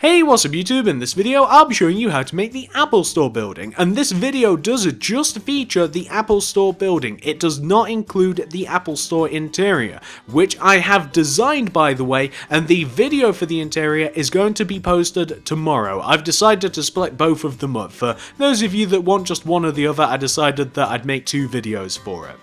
Hey, what's up YouTube? In this video I'll be showing you how to make the Apple Store building, and this video does just feature the Apple Store building. It does not include the Apple Store interior, which I have designed by the way, and the video for the interior is going to be posted tomorrow. I've decided to split both of them up. For those of you that want just one or the other, I decided that I'd make two videos for it.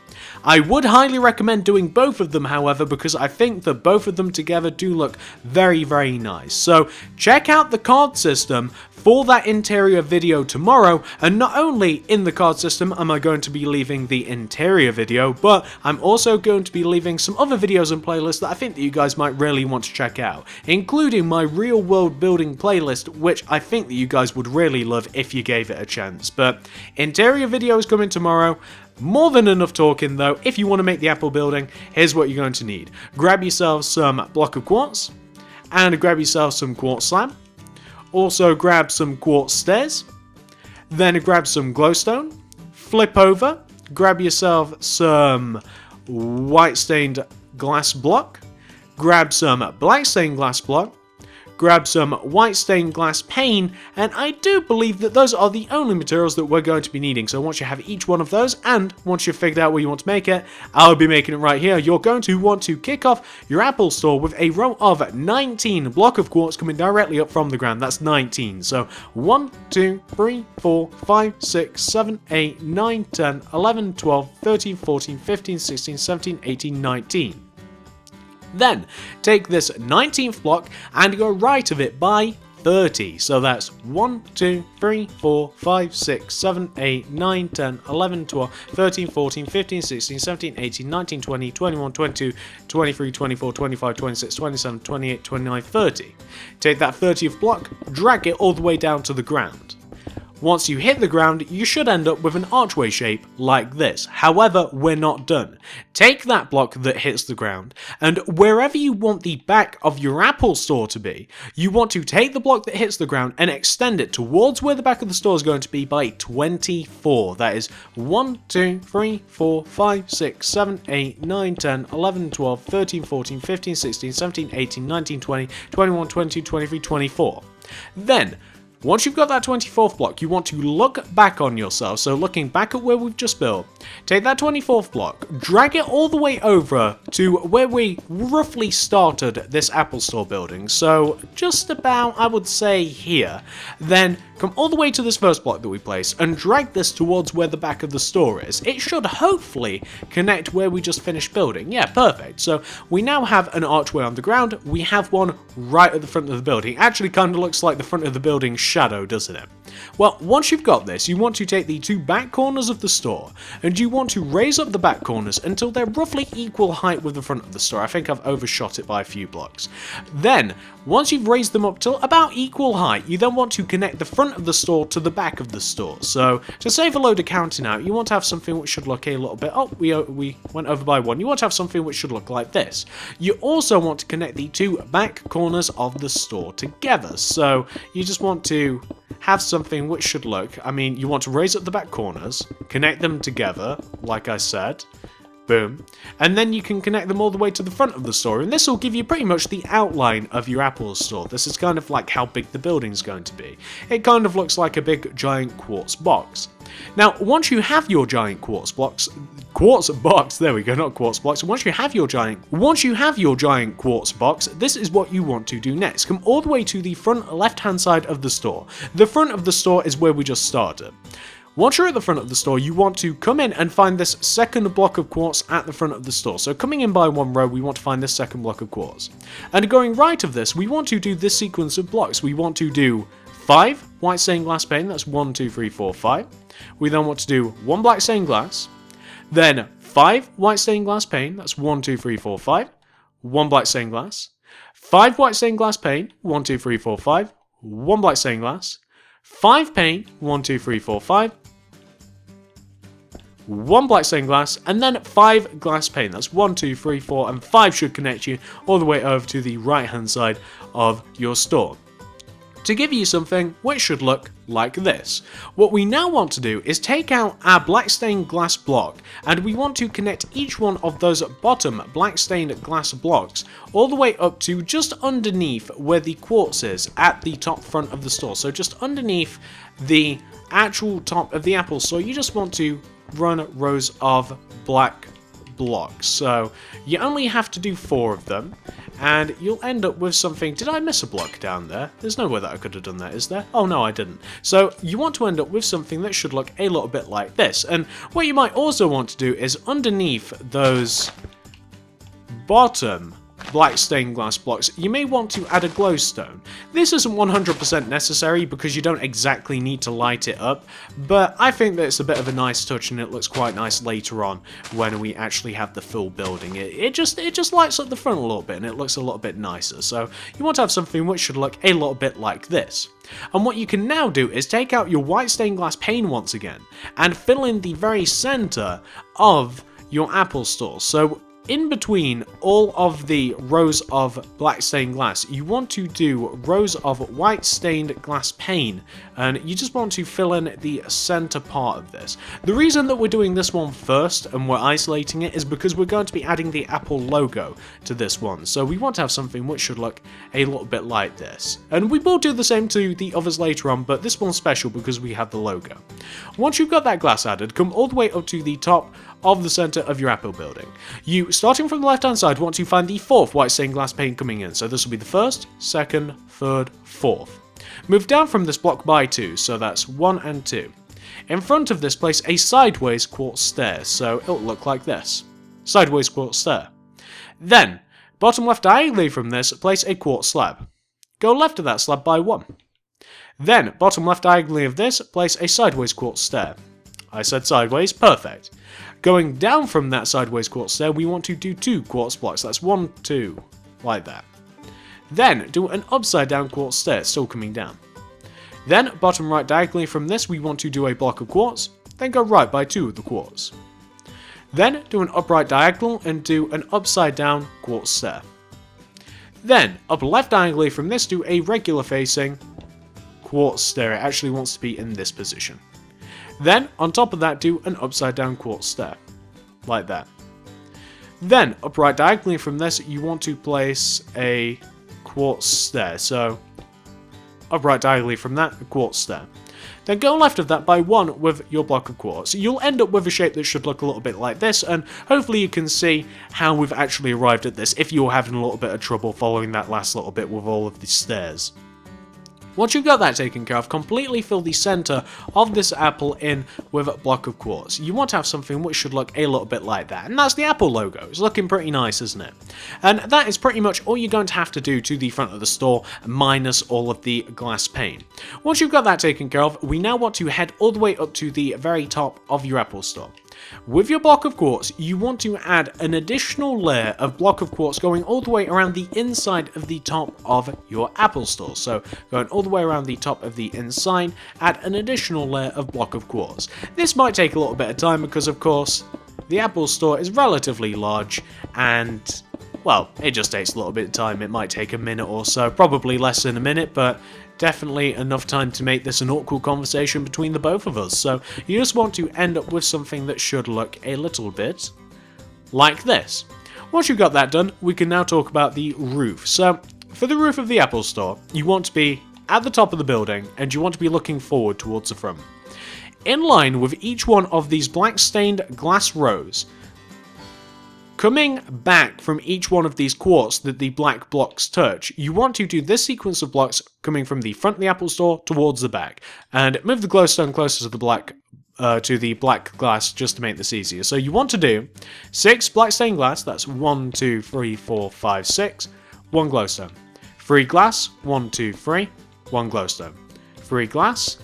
I would highly recommend doing both of them, however, because I think that both of them together do look very, very nice. So check out the card system for that interior video tomorrow, and not only in the card system am I going to be leaving the interior video, but I'm also going to be leaving some other videos and playlists that I think that you guys might really want to check out, including my real world building playlist, which I think that you guys would really love if you gave it a chance. But interior video is coming tomorrow. More than enough talking though. If you want to make the Apple building, here's what you're going to need. Grab yourself some block of quartz, and grab yourself some quartz slab. Also grab some quartz stairs, then grab some glowstone, flip over, grab yourself some white stained glass block, grab some black stained glass block, grab some white stained glass pane, and I do believe that those are the only materials that we're going to be needing. So once you have each one of those, and once you've figured out where you want to make it, I'll be making it right here. You're going to want to kick off your Apple Store with a row of 19 block of quartz coming directly up from the ground. That's 19. So 1, 2, 3, 4, 5, 6, 7, 8, 9, 10, 11, 12, 13, 14, 15, 16, 17, 18, 19. Then, take this 19th block and go right of it by 30. So that's 1, 2, 3, 4, 5, 6, 7, 8, 9, 10, 11, 12, 13, 14, 15, 16, 17, 18, 19, 20, 21, 22, 23, 24, 25, 26, 27, 28, 29, 30. Take that 30th block, drag it all the way down to the ground. Once you hit the ground, you should end up with an archway shape like this. However, we're not done. Take that block that hits the ground, and wherever you want the back of your Apple Store to be, you want to take the block that hits the ground and extend it towards where the back of the store is going to be by 24. That is 1, 2, 3, 4, 5, 6, 7, 8, 9, 10, 11, 12, 13, 14, 15, 16, 17, 18, 19, 20, 21, 22, 23, 24. Then, once you've got that 24th block, you want to look back on yourself, so looking back at where we've just built, take that 24th block, drag it all the way over to where we roughly started this Apple Store building, so just about, I would say, here. Then come all the way to this first block that we placed, and drag this towards where the back of the store is. It should hopefully connect where we just finished building. Yeah, perfect. So we now have an archway on the ground, we have one right at the front of the building. Actually kind of looks like the front of the building's shadow, doesn't it? Well, once you've got this, you want to take the two back corners of the store, and you want to raise up the back corners until they're roughly equal height with the front of the store. I think I've overshot it by a few blocks. Then, once you've raised them up till about equal height, you then want to connect the front of the store to the back of the store. So, to save a load of counting out, you want to have something which should look a little bit... Oh, we went over by one. You want to have something which should look like this. You also want to connect the two back corners of the store together. So, you just want to have something which should look... I mean, you want to raise up the back corners, connect them together, like I said. Boom. And then you can connect them all the way to the front of the store, and this will give you pretty much the outline of your Apple Store. This is kind of like how big the building's going to be. It kind of looks like a big giant quartz box. Now, once you have your giant quartz box, there we go, not quartz blocks. Once you have your giant quartz box, this is what you want to do next. Come all the way to the front left-hand side of the store. The front of the store is where we just started. Once you're at the front of the store, you want to come in and find this second block of quartz at the front of the store. So coming in by one row, we want to find this second block of quartz. And going right of this, we want to do this sequence of blocks. We want to do 5 white stained glass pane, that's 1, 2, 3, 4, 5. We then want to do 1 black stained glass, then 5 white stained glass pane, that's 1, 2, 3, 4, 5. 1 black stained glass, 5 white stained glass pane, 1, 2, 3, 4, 5. 1 black stained glass, 5 pane, 1, 2, 3, 4, 5. 1 black stained glass, and then 5 glass pane. That's 1, 2, 3, 4, and 5 should connect you all the way over to the right hand side of your store. to give you something which should look like this. What we now want to do is take out our black stained glass block, and we want to connect each one of those bottom black stained glass blocks all the way up to just underneath where the quartz is at the top front of the store. So just underneath the actual top of the Apple Store, you just want to run rows of black blocks. So you only have to do 4 of them, and you'll end up with something. Did I miss a block down there? There's no way that I could have done that, is there? Oh no, I didn't. So you want to end up with something that should look a little bit like this. And what you might also want to do is underneath those bottom black stained glass blocks, you may want to add a glowstone. This isn't 100% necessary because you don't exactly need to light it up, but I think that it's a bit of a nice touch and it looks quite nice later on when we actually have the full building. It just lights up the front a little bit and it looks a little bit nicer. So you want to have something which should look a little bit like this. And what you can now do is take out your white stained glass pane once again and fill in the very center of your Apple Store. So in between all of the rows of black stained glass, you want to do rows of white stained glass pane, and you just want to fill in the center part of this. The reason that we're doing this one first and we're isolating it is because we're going to be adding the Apple logo to this one, so we want to have something which should look a little bit like this. And we will do the same to the others later on, but this one's special because we have the logo. Once you've got that glass added, come all the way up to the top of the center of your Apple building. You, starting from the left hand side, want to find the 4th white stained glass pane coming in. So this will be the 1st, 2nd, 3rd, 4th. Move down from this block by 2, so that's 1 and 2. In front of this, place a sideways quartz stair, so it'll look like this. Sideways quartz stair. Then, bottom left diagonally from this, place a quartz slab. Go left of that slab by 1. Then, bottom left diagonally of this, place a sideways quartz stair. I said sideways, perfect. Going down from that sideways quartz stair, we want to do 2 quartz blocks. That's 1, 2, like that. Then do an upside down quartz stair, still coming down. Then bottom right diagonally from this, we want to do a block of quartz, then go right by 2 of the quartz. Then do an upright diagonal and do an upside down quartz stair. Then up left diagonally from this, do a regular facing quartz stair. It actually wants to be in this position. Then, on top of that, do an upside down quartz stair, like that. Then, upright diagonally from this, you want to place a quartz stair. So, upright diagonally from that, a quartz stair. Then go left of that by 1 with your block of quartz. You'll end up with a shape that should look a little bit like this, and hopefully you can see how we've actually arrived at this if you're having a little bit of trouble following that last little bit with all of the stairs. Once you've got that taken care of, completely fill the center of this apple in with a block of quartz. You want to have something which should look a little bit like that, and that's the Apple logo. It's looking pretty nice, isn't it? And that is pretty much all you're going to have to do to the front of the store, minus all of the glass pane. Once you've got that taken care of, we now want to head all the way up to the very top of your Apple store. With your block of quartz, you want to add an additional layer of block of quartz going all the way around the inside of the top of your Apple store. So going all the way around the top of the inside, add an additional layer of block of quartz. This might take a little bit of time because, of course, the Apple store is relatively large and, well, it just takes a little bit of time. It might take a minute or so, probably less than a minute, but definitely enough time to make this an awkward conversation between the both of us. So you just want to end up with something that should look a little bit like this. Once you've got that done, we can now talk about the roof. So for the roof of the Apple store, you want to be at the top of the building and you want to be looking forward towards the front. In line with each one of these black stained glass rows, coming back from each one of these quartz that the black blocks touch, you want to do this sequence of blocks coming from the front of the Apple store towards the back. And move the glowstone closer to the black glass just to make this easier. So you want to do 6 black stained glass, that's 1, 2, 3, 4, 5, 6, 1 glowstone. 3 glass, 1, 2, 3, 1 glowstone. 3 glass,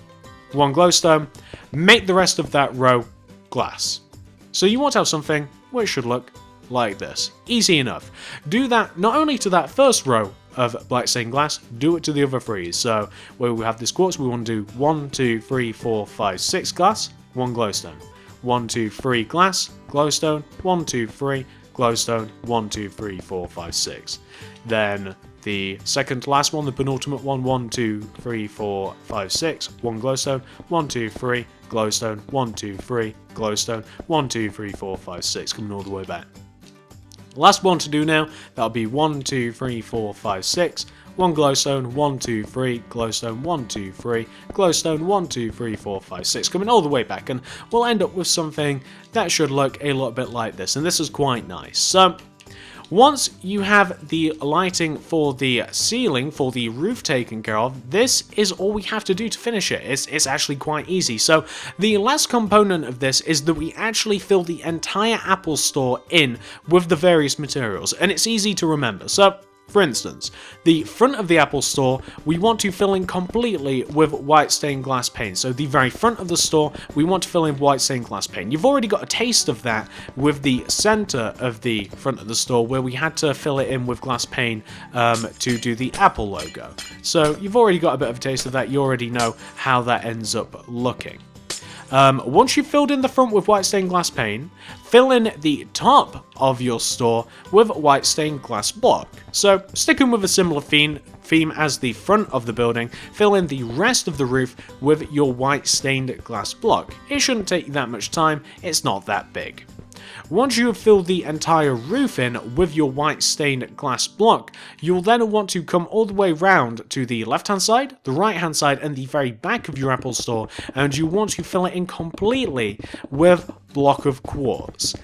1 glowstone. Make the rest of that row glass. So you want to have something which should look like this. Easy enough. Do that not only to that first row of black stained glass, do it to the other 3. So where we have this quartz, we want to do 1, 2, 3, 4, 5, 6 glass, 1 glowstone. 1, 2, 3 glass, glowstone, 1, 2, 3, glowstone, 1, 2, 3, 4, 5, 6. Then the second to last one, the penultimate one, 1, 2, 3, 4, 5, 6, 1 glowstone, 1, 2, 3, glowstone, 1, 2, 3, glowstone, 1, 2, 3, 4, 5, 6, coming all the way back. Last one to do now, that'll be 1, 2, 3, 4, 5, 6, 1 glowstone, 1, 2, 3, glowstone, 1, 2, 3, glowstone, 1, 2, 3, 4, 5, 6, coming all the way back, and we'll end up with something that should look a little bit like this, and this is quite nice. So, once you have the lighting for the ceiling, for the roof taken care of, this is all we have to do to finish it. It's actually quite easy. So the last component of this is that we actually fill the entire Apple Store in with the various materials, and it's easy to remember. So, for instance, the front of the Apple Store, we want to fill in completely with white stained glass paint. So the very front of the store, we want to fill in white stained glass paint. You've already got a taste of that with the center of the front of the store, where we had to fill it in with glass paint to do the Apple logo. So you've already got a bit of a taste of that. You already know how that ends up looking. Once you've filled in the front with white stained glass paint, fill in the top of your store with white stained glass block. So, sticking with a similar theme as the front of the building, fill in the rest of the roof with your white stained glass block. It shouldn't take that much time, it's not that big. Once you have filled the entire roof in with your white stained glass block, you'll then want to come all the way round to the left hand side, the right hand side, and the very back of your Apple Store, and you want to fill it in completely with block of quartz.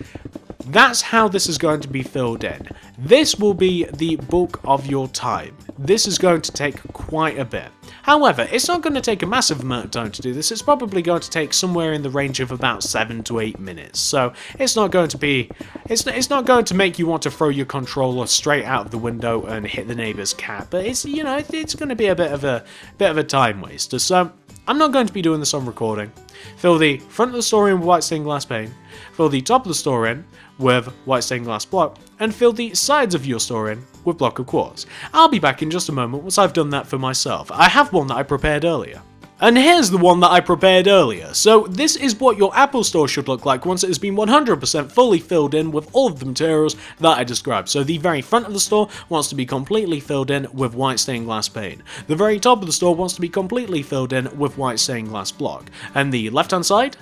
That's how this is going to be filled in. This will be the bulk of your time. This is going to take quite a bit. However, it's not going to take a massive amount of time to do this. It's probably going to take somewhere in the range of about 7 to 8 minutes. So it's not going to be, it's not going to make you want to throw your controller straight out of the window and hit the neighbor's cat. But it's, you know, it's going to be a bit of a time waster. So I'm not going to be doing this on recording. Fill the front of the store in with white stained glass paint. Fill the top of the store in with white stained glass block, and fill the sides of your store in with block of quartz. I'll be back in just a moment once I've done that for myself. I have one that I prepared earlier. And here's the one that I prepared earlier. So this is what your Apple Store should look like once it has been 100% fully filled in with all of the materials that I described. So the very front of the store wants to be completely filled in with white stained glass paint. The very top of the store wants to be completely filled in with white stained glass block. And the left hand side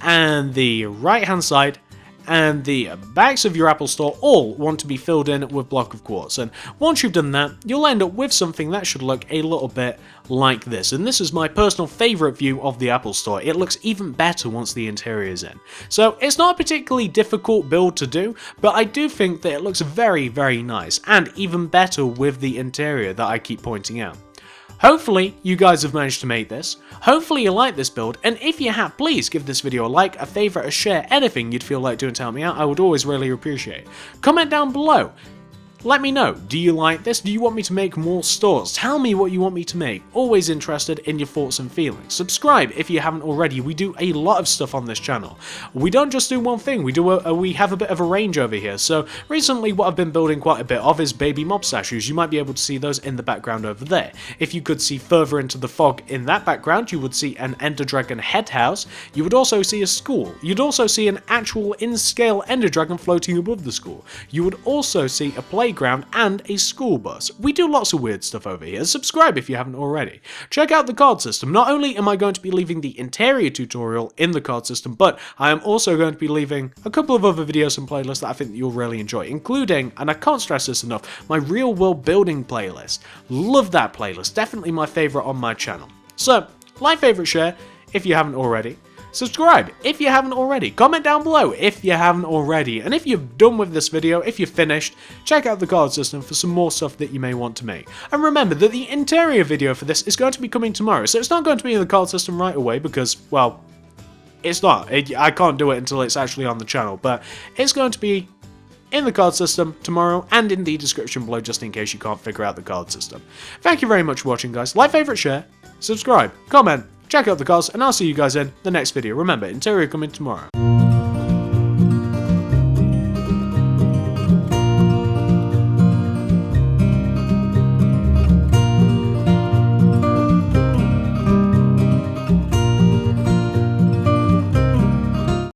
and the right hand side and the backs of your Apple Store all want to be filled in with block of quartz. And once you've done that, you'll end up with something that should look a little bit like this. And this is my personal favorite view of the Apple Store. It looks even better once the interior is in. So it's not a particularly difficult build to do, but I do think that it looks very, very nice, and even better with the interior that I keep pointing out. Hopefully you guys have managed to make this, hopefully you like this build, and if you have, please give this video a like, a favourite, a share, anything you'd feel like doing to help me out. I would always really appreciate it. Comment down below. Let me know, do you like this? Do you want me to make more stores? Tell me what you want me to make. Always interested in your thoughts and feelings. Subscribe if you haven't already. We do a lot of stuff on this channel. We don't just do one thing, we have a bit of a range over here. So recently what I've been building quite a bit of is baby mob statues. You might be able to see those in the background over there. If you could see further into the fog in that background, you would see an Ender Dragon head house. You would also see a school. You'd also see an actual in-scale Ender Dragon floating above the school. You would also see a playground and a school bus. We do lots of weird stuff over here. Subscribe if you haven't already. Check out the card system. Not only am I going to be leaving the interior tutorial in the card system, but I am also going to be leaving a couple of other videos and playlists that I think that you'll really enjoy, including, and I can't stress this enough, my real world building playlist. Love that playlist. Definitely my favorite on my channel. So, like, favorite, share if you haven't already. Subscribe if you haven't already. Comment down below if you haven't already. And if you're done with this video, if you're finished, check out the card system for some more stuff that you may want to make. And remember that the interior video for this is going to be coming tomorrow. So it's not going to be in the card system right away because, well, it's not. I can't do it until it's actually on the channel. But it's going to be in the card system tomorrow and in the description below just in case you can't figure out the card system. Thank you very much for watching, guys. Like, favorite, share, subscribe, comment, check out the cards, and I'll see you guys in the next video. Remember, interior coming tomorrow.